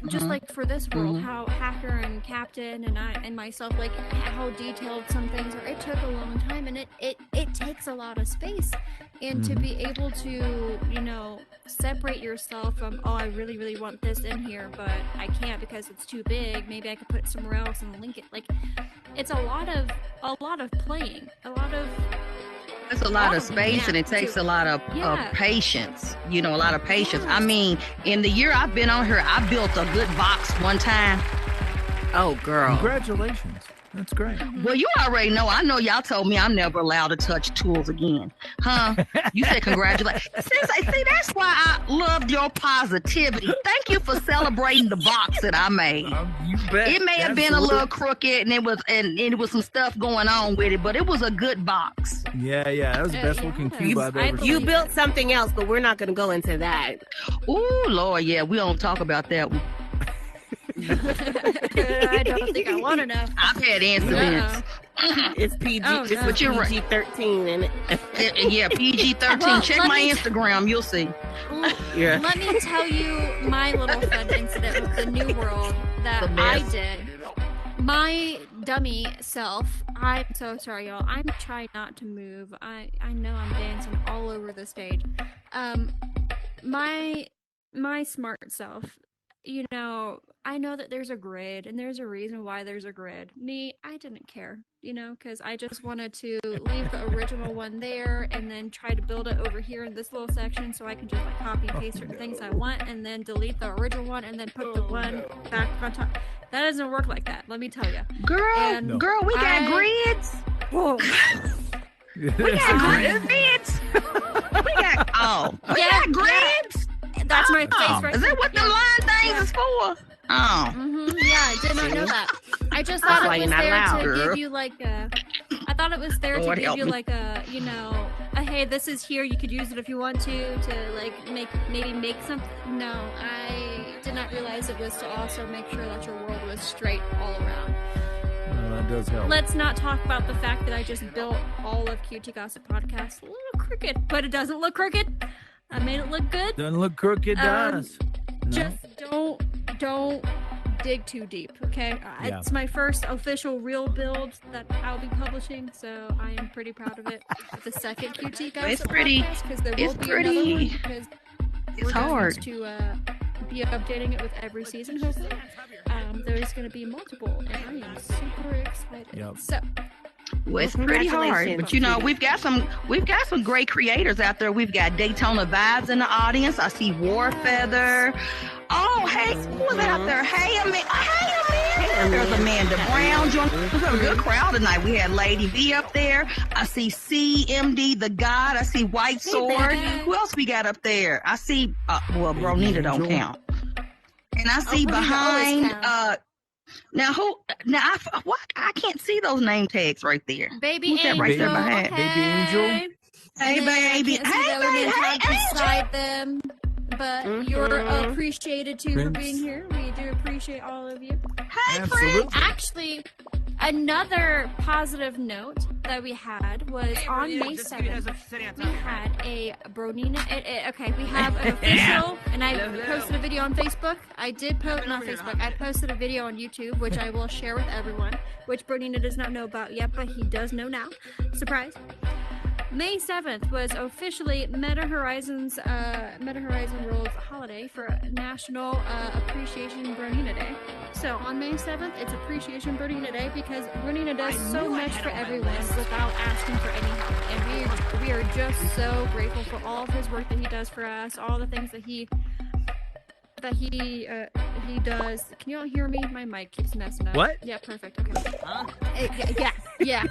just like for this world, how Hacker and Captain and I and myself, like how detailed some things are. It took a long time, and it takes a lot of space, and to be able to separate yourself from, oh, I really, really want this in here, but I can't because it's too big. Maybe I could put it somewhere else and link it. Like, it's a lot of playing, It's a lot of space, and it takes a lot of patience. A lot of patience. I mean, in the year I've been on here, I built a good box one time. Oh, girl. Congratulations. That's great. Well, you already know. I know y'all told me I'm never allowed to touch tools again. Huh? You said congratulations. See, that's why I loved your positivity. Thank you for celebrating the box that I made. You bet. It may have been a little crooked, and it was some stuff going on with it, but it was a good box. Yeah. That was the best looking cube I've ever seen. You built something else, but we're not going to go into that. Ooh, Lord, yeah, we don't talk about that one. I don't think I want to know. I've had incidents. It's PG. It's PG-13, and yeah, PG-13. Well, check my Instagram, you'll see. Yeah. Let me tell you my little fun incident with the New World that I did. My dummy self. I'm so sorry, y'all. I'm trying not to move. I know I'm dancing all over the stage. My smart self. I know that there's a grid, and there's a reason why there's a grid. Me, I didn't care, because I just wanted to leave the original one there and then try to build it over here in this little section so I can just like copy and paste certain things I want and then delete the original one and then put the one back on top. That doesn't work like that, let me tell you. Girl, we got grids. We got grids. We got grids. That's my face right Is that what the line things is for? Oh. Yeah, I did not know that. I just thought it was there to give you like a... I thought it was there to give you like a, a, hey, this is here, you could use it if you want to like make something. No, I did not realize it was to also make sure that your world was straight all around. That does help. Let's not talk about the fact that I just built all of QT Gossip Podcast a little crooked, but it doesn't look crooked. I made it look good. Doesn't look crooked, does. Just don't dig too deep, okay? It's my first official real build that I'll be publishing, so I am pretty proud of it. The second QT Gossip It's pretty. Podcast, there It's will be pretty. another one because It's hard to be updating it with every season, hopefully. There's going to be multiple, and I am super excited. Yep. So. Well, it's pretty hard, but we've got some great creators out there. We've got Daytona Vibes in the audience. I see Warfeather. Oh, hey, who was that out there? Hey, Amanda. There's Amanda Brown. We've got a good crowd tonight. We had Lady V up there. I see CMD the God. I see White Sword. Who else we got up there? I see. Bronita don't count. And I see behind. I can't see those name tags right there. Baby Who's Angel. Right there behind? Okay. Baby Angel. Hey, baby. Hey, beside them. But you're appreciated too for being here. We do appreciate all of you. Hey, Absolutely. Prince. Actually, Another positive note that we had was on May 7th, we had a Bronina. Okay, we have an official, and I posted a video on Facebook. I did post, not Facebook, I posted a video on YouTube, which I will share with everyone, which Bronina does not know about yet, but he does know now. Surprise. May 7th was officially Meta Horizon World's holiday for National Appreciation Bronina Day. So on May 7th, it's Appreciation Bronina Day because Bronina does so much for everyone without asking for any help. And we are just so grateful for all of his work that he does for us, all the things that he does. Can you all hear me? My mic keeps messing up. What? Yeah, perfect. Okay. Yeah.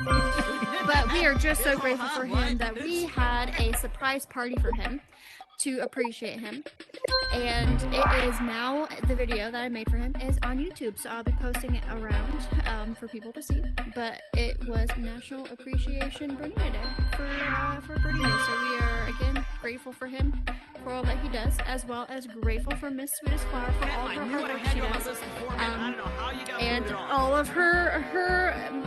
But we are just so grateful for him that we had a surprise party for him to appreciate him. And it is now, the video that I made for him is on YouTube, so I'll be posting it around for people to see. But it was National Appreciation Bernina Day for Bernina. So we are, again, grateful for him for all that he does, as well as grateful for Miss Sweetestflower for all of her hard work she does. And all of her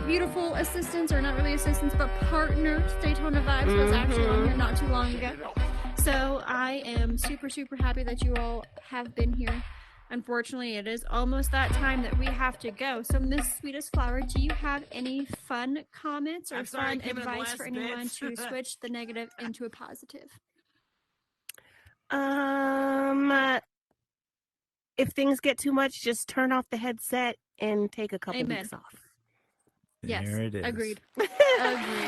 beautiful assistants, or not really assistants, but partners. Daytona Vibes was actually on here not too long ago. So I am super, super happy that you all have been here. Unfortunately, it is almost that time that we have to go. So, Miss Sweetestflower, do you have any fun comments or fun advice for anyone to switch the negative into a positive? If things get too much, just turn off the headset and take a couple weeks off. Yes, there it is. Agreed.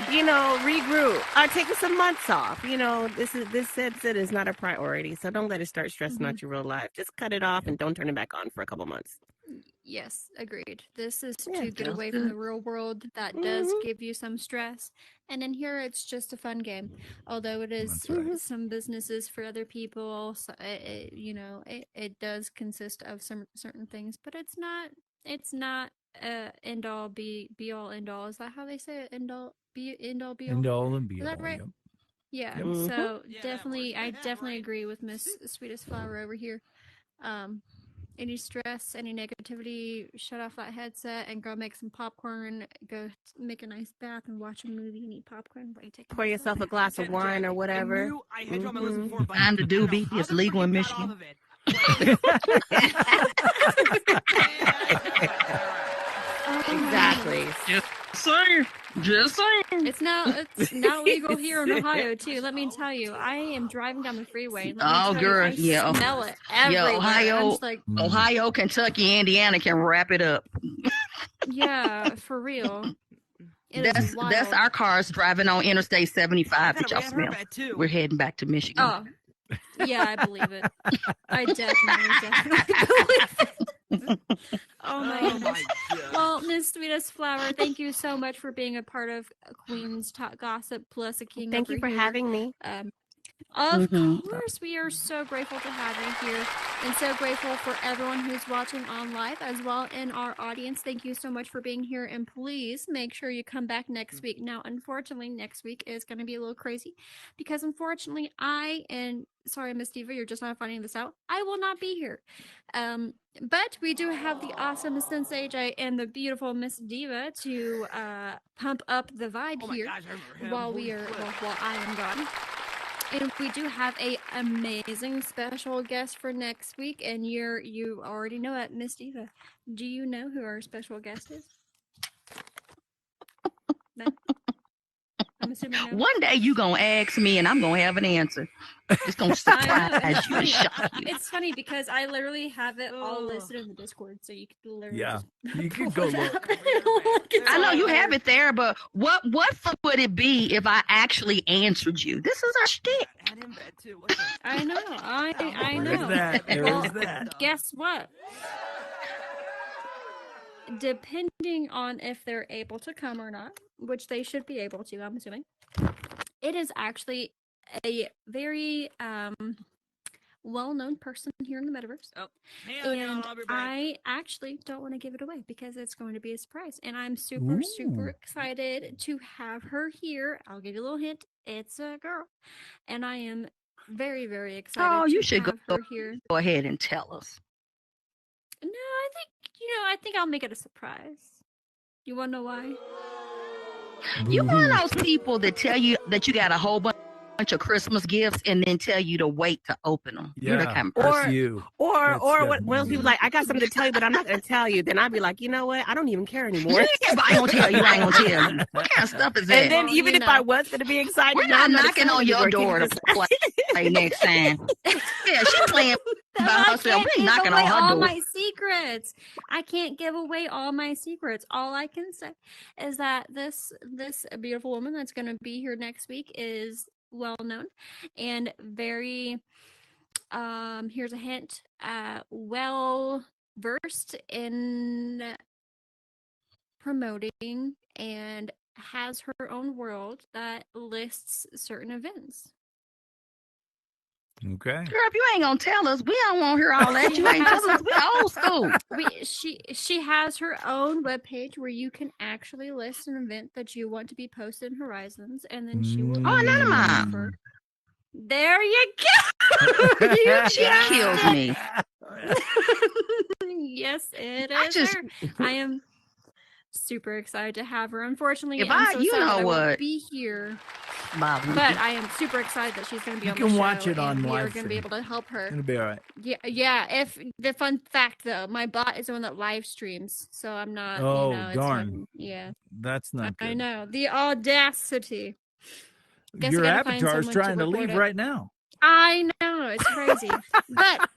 You know, regroup. Or take some months off. You know, this headset is not a priority, so don't let it start stressing out your real life. Just cut it off and don't turn it back on for a couple months. Yes, agreed. This is to get away from the real world that does give you some stress. And in here, it's just a fun game. Although it is some businesses for other people, so it does consist of some certain things, but it's not end all be all end all. Is that how they say it? End all be all? End all and be Is that all, right? yep. Yeah. Yep. So I definitely agree with Miss Sweetestflower over here. Any stress, any negativity, shut off that headset and go make some popcorn. Go make a nice bath and watch a movie and eat popcorn. Pour yourself a glass of wine or whatever. Find a doobie. It's legal in Michigan. Exactly. Just saying. It's now legal here in Ohio too. Let me tell you, I am driving down the freeway. Oh, girl, I smell it everywhere. Ohio, Kentucky, Indiana can wrap it up. Yeah, for real. That's our cars driving on Interstate 75 that y'all smell. We're heading back to Michigan. Oh, yeah, I believe it. I definitely believe it. Oh my goodness. Well, Miss Sweetestflower, thank you so much for being a part of Queen's Talk Gossip plus a King. Thank you for having me. Of course, we are so grateful to have you here and so grateful for everyone who's watching on live as well in our audience. Thank you so much for being here, and please make sure you come back next week. Now, unfortunately, next week is going to be a little crazy because unfortunately sorry, Miss Diva, you're just not finding this out. I will not be here. But we do have the awesome Miss Sensei and the beautiful Miss Diva to pump up the vibe here while I am gone. And we do have a amazing special guest for next week, and you already know it, Miss Diva. Do you know who our special guest is? No? I'm assuming no. One day you gonna ask me, and I'm gonna have an answer. It's gonna surprise you and shock you. It's funny because I literally have it all listed in the Discord, so you can literally you can go look. I know you have it there, but what would it be if I actually answered you? This is our shtick. I know. I know. There is that. Guess what? Depending on if they're able to come or not, which they should be able to, I'm assuming, it is actually a very well-known person here in the metaverse. And I actually don't want to give it away because it's going to be a surprise. And I'm super excited to have her here. I'll give you a little hint. It's a girl. And I am very, very excited you should have her here. Go ahead and tell us. No, I think I'll make it a surprise. You want to know why? You one of those people that tell you that you got a whole bunch of Christmas gifts and then tell you to wait to open them. You're the Yeah, kind of person. that's you. Or That's what definitely when you. people like, I got something to tell you, but I'm not going to tell you. Then I'd be like, you know what? I don't even care anymore. Yeah, but I ain't gonna tell you. I ain't gonna tell you. What kind of stuff is that? And then Well, even you if I know. was going to be excited, We're now not I'm knocking on excited your anymore. door Can to you just- play next time. Yeah, she playing by I herself. can't We give ain't knocking away on her all door. my secrets. I can't give away all my secrets. All I can say is that this beautiful woman that's going to be here next week is well known and very here's a hint, well versed in promoting and has her own world that lists certain events. Okay. Girl, if you ain't gonna tell us, we don't want to hear all that. You ain't telling us. We old school. She has her own webpage where you can actually list an event that you want to be posted in Horizons, and then she will. Oh, none of mine. offer. There you go. You She kills me. Yes, it I is just- her. I am super excited to have her. Unfortunately, If I'm I- so you sad know that I won't what? be here. Bob, But I am super excited that she's going to be You on can the show. watch it on and we are live going to be stream. able to help her. It'll be all right. Yeah. If the fun fact though, my bot is the one that live streams, so I'm not. Oh, it's darn. not- yeah, That's not good. I know the audacity. Guess I Your gotta find avatar's someone to trying to record leave it. right now. I know, it's crazy. But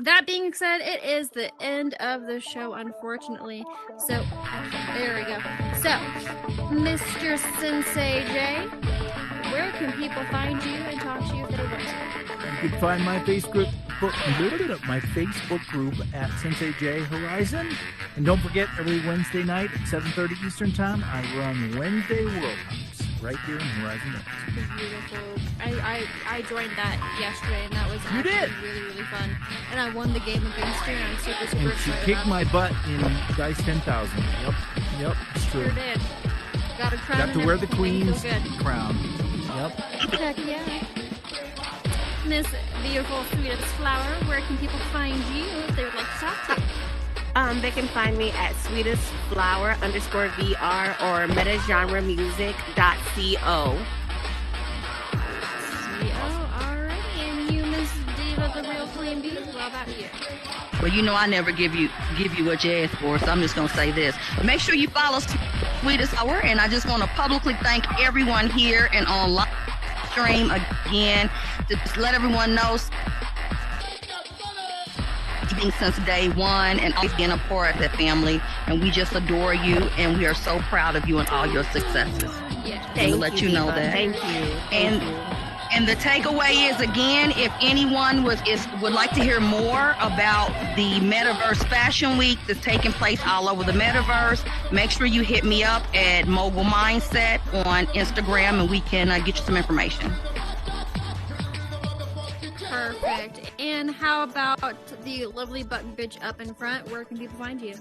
that being said, it is the end of the show, unfortunately. So, there we go. So, Mr. Sensei J, where can people find you and talk to you if they want to? You can find my Facebook group at Sensei J Horizon. And don't forget, every Wednesday night at 7:30 Eastern Time, I run Wednesday World Cups right here in Horizon Hills. Beautiful. I joined that yesterday, and that was You actually did? really, really fun. And I won the game against her, and I'm super, super And she excited kicked about my it. butt in Dice 10,000. Yep, it's true. Sure did. Got a crown Got to and wear the everything, made me queen's feel good. crown. Yep. Heck yeah. Miss beautiful Sweetestflower, where can people find you if they would like to talk to you? They can find me at Sweetestflower_VR or metagenremusic.co. Alrighty. And you, Miss Diva, the real Queen Bee, what about you? Well, you know I never give you what you ask for, so I'm just gonna say this. Make sure you follow Sweetest Hour, and I just want to publicly thank everyone here and on live stream again to just let everyone know since day one and always being a part of that family, and we just adore you, and we are so proud of you and all your successes. Yeah. Thank let you know Diva. that. Thank you. And the takeaway is, again, if anyone would like to hear more about the Metaverse Fashion Week that's taking place all over the Metaverse, make sure you hit me up at Mogul Mindset on Instagram, and we can get you some information. Perfect. And how about the lovely button bitch up in front? Where can people find you?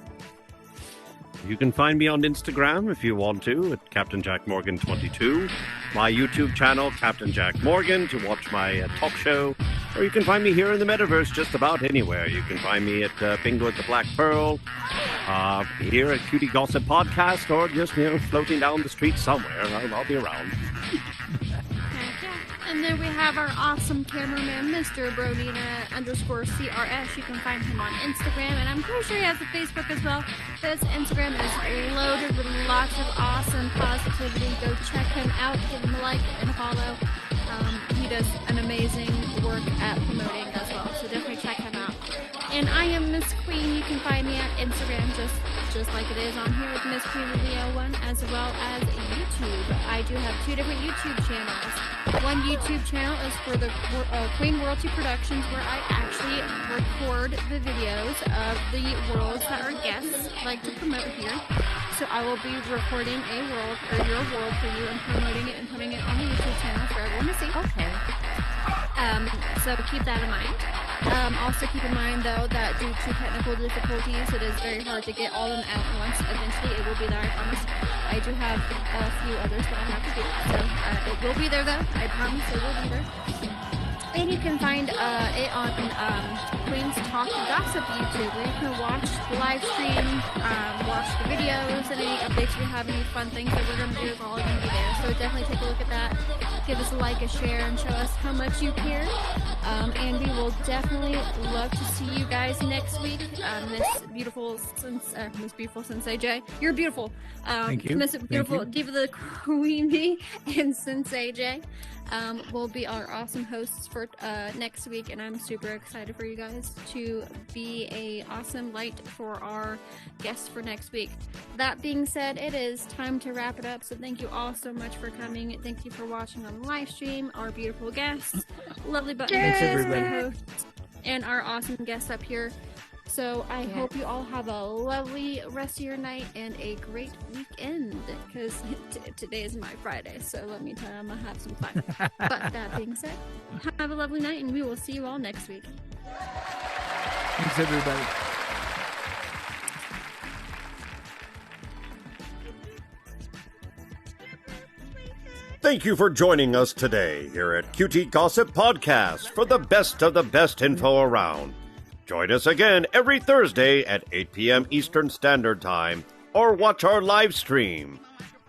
You can find me on Instagram if you want to at Captain Jack Morgan 22. My YouTube channel, Captain Jack Morgan, to watch my talk show. Or you can find me here in the Metaverse just about anywhere. You can find me at Bingo at the Black Pearl, here at Cutie Gossip Podcast, or just, floating down the street somewhere. I'll be around. And then we have our awesome cameraman, Mr. Brodina_CRS. You can find him on Instagram, and I'm pretty sure he has a Facebook as well. His Instagram is loaded with lots of awesome positivity. Go check him out, give him a like and a follow. He does an amazing work at promoting as well, so definitely check him out. And I am Miss Queen. You can find me at Instagram just like it is on here with Miss Queen Leo 1, as well as YouTube. I do have 2 different YouTube channels. One YouTube channel is for the Queen Royalty Productions, where I actually record the videos of the worlds that our guests like to promote here. So I will be recording a world, or your world, for you and promoting it and putting it on the YouTube channel for everyone to see. Okay. So keep that in mind. Also keep in mind, though, that due to technical difficulties, it is very hard to get all of them out at once. Eventually, it will be there, I promise. I do have a few others that I have to do. So it will be there, though. I promise it will be there. And you can find it on Queen's Talk Gossip YouTube, where you can watch the live stream, watch the videos, and any updates we have, any fun things that we're going to do is all going to be there. So definitely take a look at that. Give us a like, a share, and show us how much you care. And we will definitely love to see you guys next week. Miss beautiful Sensei J. You're beautiful. Thank you. Miss Thank beautiful you. Diva the Queen Bee and Sensei J will be our awesome hosts for next week, and I'm super excited for you guys to be a awesome light for our guests for next week. That being said, it is time to wrap it up, so thank you all so much for coming. Thank you for watching on the live stream, our beautiful guests, lovely button Thanks, guests, my everybody. hosts, and our awesome guests up here. So I hope you all have a lovely rest of your night and a great weekend, because today is my Friday, so let me tell you, I'm going to have some fun. But that being said, have a lovely night, and we will see you all next week. Thanks, everybody. Thank you for joining us today here at QT Gossip Podcast for the best of the best info around. Join us again every Thursday at 8 p.m. Eastern Standard Time, or watch our live stream.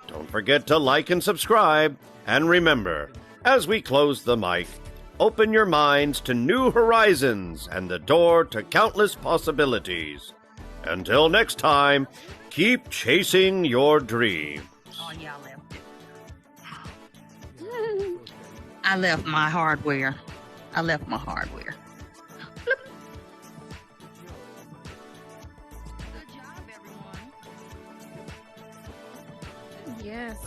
Don't forget to like and subscribe, and remember, as we close the mic, open your minds to new horizons and the door to countless possibilities. Until next time, keep chasing your dreams. Oh, yeah, I left my hardware. Yes.